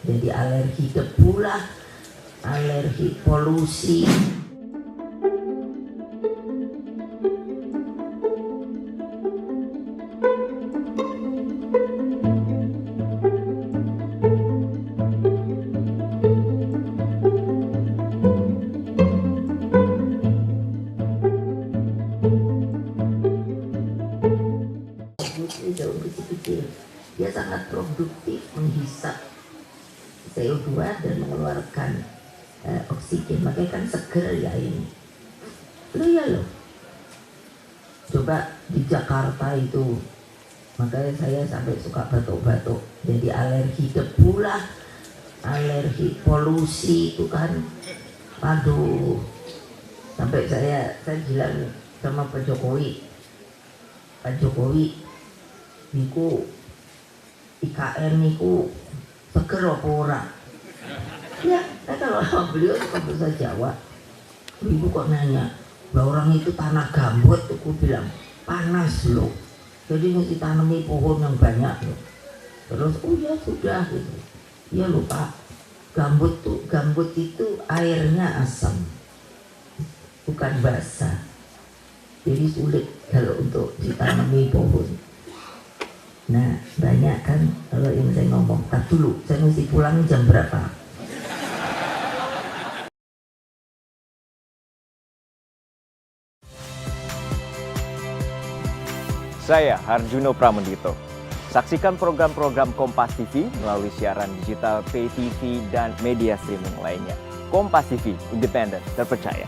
Jadi alergi debu lah, alergi polusi. Daun kecil-kecil, dia sangat produktif menghisap CO2 dan mengeluarkan oksigen, makanya kan seger ya ini. Loh, coba di Jakarta itu, makanya saya sampai suka batuk-batuk, jadi alergi debu lah, alergi polusi itu kan, aduh, sampai saya bilang sama Pak Jokowi, niku IKN niku seger apa ora? Ya, kalau beliau suka bahasa Jawa, ibu kok nanya, orang itu tanah gambut, aku bilang panas loh, jadi mesti tanami pohon yang banyak loh. Terus oh ya sudah gitu, ya lupa gambut itu airnya asam, bukan basah, jadi sulit kalau untuk ditanami pohon. Nah banyak kan kalau ini saya ngomong, tak dulu saya mesti pulang jam berapa. Saya Harjuno Pramendito. Saksikan program-program Kompas TV melalui siaran digital, pay TV, dan media streaming lainnya. Kompas TV, independen, terpercaya.